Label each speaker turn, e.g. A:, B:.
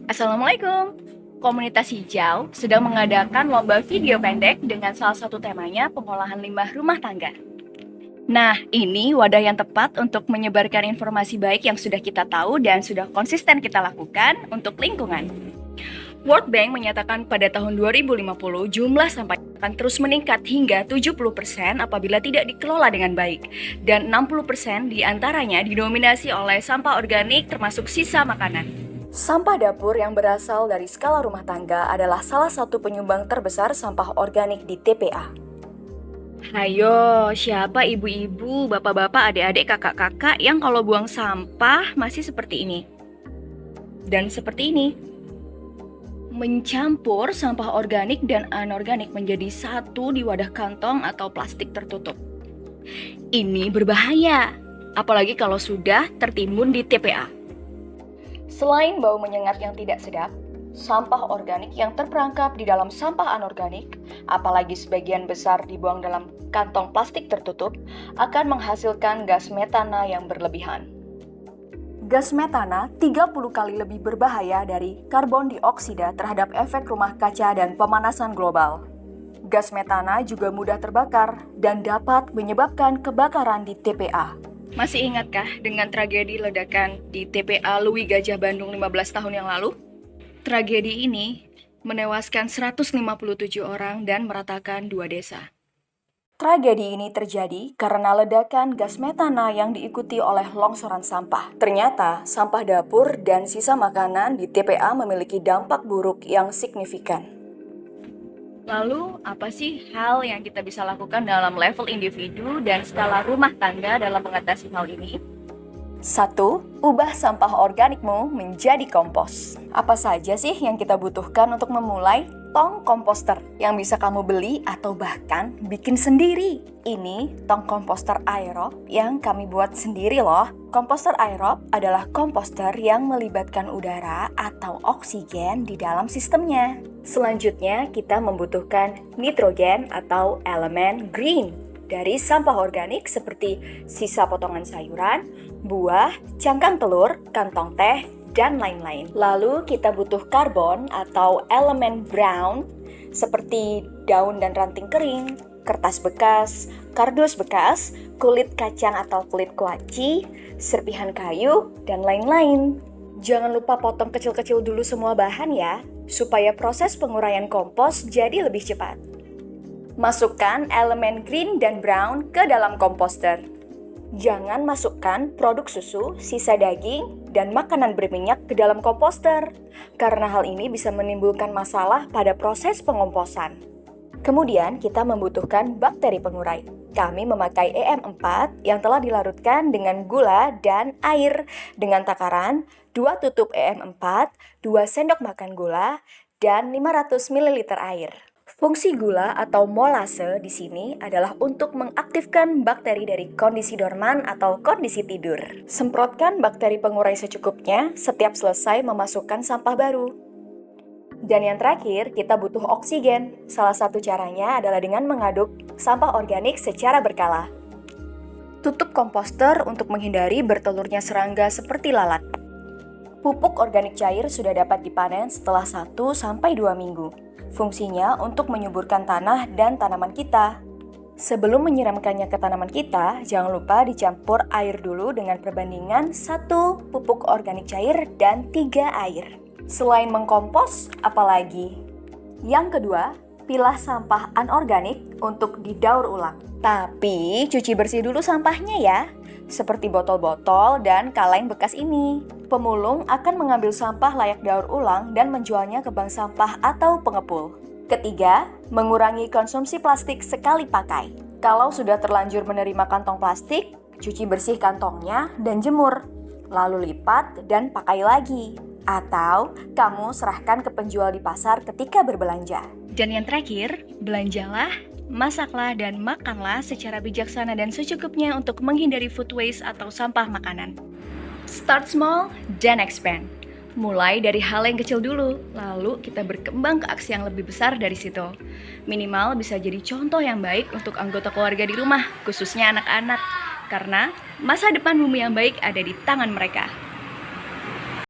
A: Assalamualaikum. Komunitas Hijau sedang mengadakan lomba video pendek dengan salah satu temanya pengolahan limbah rumah tangga. Nah, ini wadah yang tepat untuk menyebarkan informasi baik yang sudah kita tahu dan sudah konsisten kita lakukan untuk lingkungan. World Bank menyatakan pada tahun 2050 jumlah sampah akan terus meningkat hingga 70% apabila tidak dikelola dengan baik, dan 60% diantaranya didominasi oleh sampah organik termasuk sisa makanan. Sampah dapur yang berasal dari skala rumah tangga adalah salah satu penyumbang terbesar sampah organik di TPA. Hayo, siapa ibu-ibu, bapak-bapak, adik-adik, kakak-kakak yang kalau buang sampah masih seperti ini? Dan seperti ini. Mencampur sampah organik dan anorganik menjadi satu di wadah kantong atau plastik tertutup. Ini berbahaya, apalagi kalau sudah tertimbun di TPA. Selain bau menyengat yang tidak sedap, sampah organik yang terperangkap di dalam sampah anorganik, apalagi sebagian besar dibuang dalam kantong plastik tertutup, akan menghasilkan gas metana yang berlebihan. Gas metana 30 kali lebih berbahaya dari karbon dioksida terhadap efek rumah kaca dan pemanasan global. Gas metana juga mudah terbakar dan dapat menyebabkan kebakaran di TPA. Masih ingatkah dengan tragedi ledakan di TPA Lui Gajah Bandung 15 tahun yang lalu? Tragedi ini menewaskan 157 orang dan meratakan 2 desa. Tragedi ini terjadi karena ledakan gas metana yang diikuti oleh longsoran sampah. Ternyata, sampah dapur dan sisa makanan di TPA memiliki dampak buruk yang signifikan. Lalu, apa sih hal yang kita bisa lakukan dalam level individu dan skala rumah tangga dalam mengatasi hal ini? 1. Ubah sampah organikmu menjadi kompos. Apa saja sih yang kita butuhkan untuk memulai? Tong komposter yang bisa kamu beli atau bahkan bikin sendiri. Ini tong komposter aerob yang kami buat sendiri loh. Komposter aerob adalah komposter yang melibatkan udara atau oksigen di dalam sistemnya. Selanjutnya kita membutuhkan nitrogen atau elemen green dari sampah organik seperti sisa potongan sayuran, buah, cangkang telur, kantong teh, dan lain-lain. Lalu kita butuh karbon atau elemen brown seperti daun dan ranting kering, kertas bekas, kardus bekas, kulit kacang atau kulit kuaci, serpihan kayu, dan lain-lain. Jangan lupa potong kecil-kecil dulu semua bahan ya, supaya proses penguraian kompos jadi lebih cepat. Masukkan elemen green dan brown ke dalam komposter. Jangan masukkan produk susu, sisa daging, dan makanan berminyak ke dalam komposter, karena hal ini bisa menimbulkan masalah pada proses pengomposan. Kemudian kita membutuhkan bakteri pengurai. Kami memakai EM4 yang telah dilarutkan dengan gula dan air dengan takaran 2 tutup EM4, 2 sendok makan gula, dan 500 ml air. Fungsi gula atau molase di sini adalah untuk mengaktifkan bakteri dari kondisi dorman atau kondisi tidur. Semprotkan bakteri pengurai secukupnya setiap selesai memasukkan sampah baru. Dan yang terakhir, kita butuh oksigen. Salah satu caranya adalah dengan mengaduk sampah organik secara berkala. Tutup komposter untuk menghindari bertelurnya serangga seperti lalat. Pupuk organik cair sudah dapat dipanen setelah 1-2 minggu. Fungsinya untuk menyuburkan tanah dan tanaman kita. Sebelum menyiramkannya ke tanaman kita, jangan lupa dicampur air dulu dengan perbandingan 1 pupuk organik cair dan 3 air. Selain mengkompos, apalagi? Yang kedua, pilah sampah anorganik untuk didaur ulang. Tapi cuci bersih dulu sampahnya ya, seperti botol-botol dan kaleng bekas ini. Pemulung akan mengambil sampah layak daur ulang dan menjualnya ke bank sampah atau pengepul. Ketiga, mengurangi konsumsi plastik sekali pakai. Kalau sudah terlanjur menerima kantong plastik, cuci bersih kantongnya dan jemur. Lalu lipat dan pakai lagi. Atau kamu serahkan ke penjual di pasar ketika berbelanja. Dan yang terakhir, belanjalah, masaklah, dan makanlah secara bijaksana dan secukupnya untuk menghindari food waste atau sampah makanan. Start small, then expand. Mulai dari hal yang kecil dulu, lalu kita berkembang ke aksi yang lebih besar dari situ. Minimal bisa jadi contoh yang baik untuk anggota keluarga di rumah, khususnya anak-anak. Karena masa depan bumi yang baik ada di tangan mereka.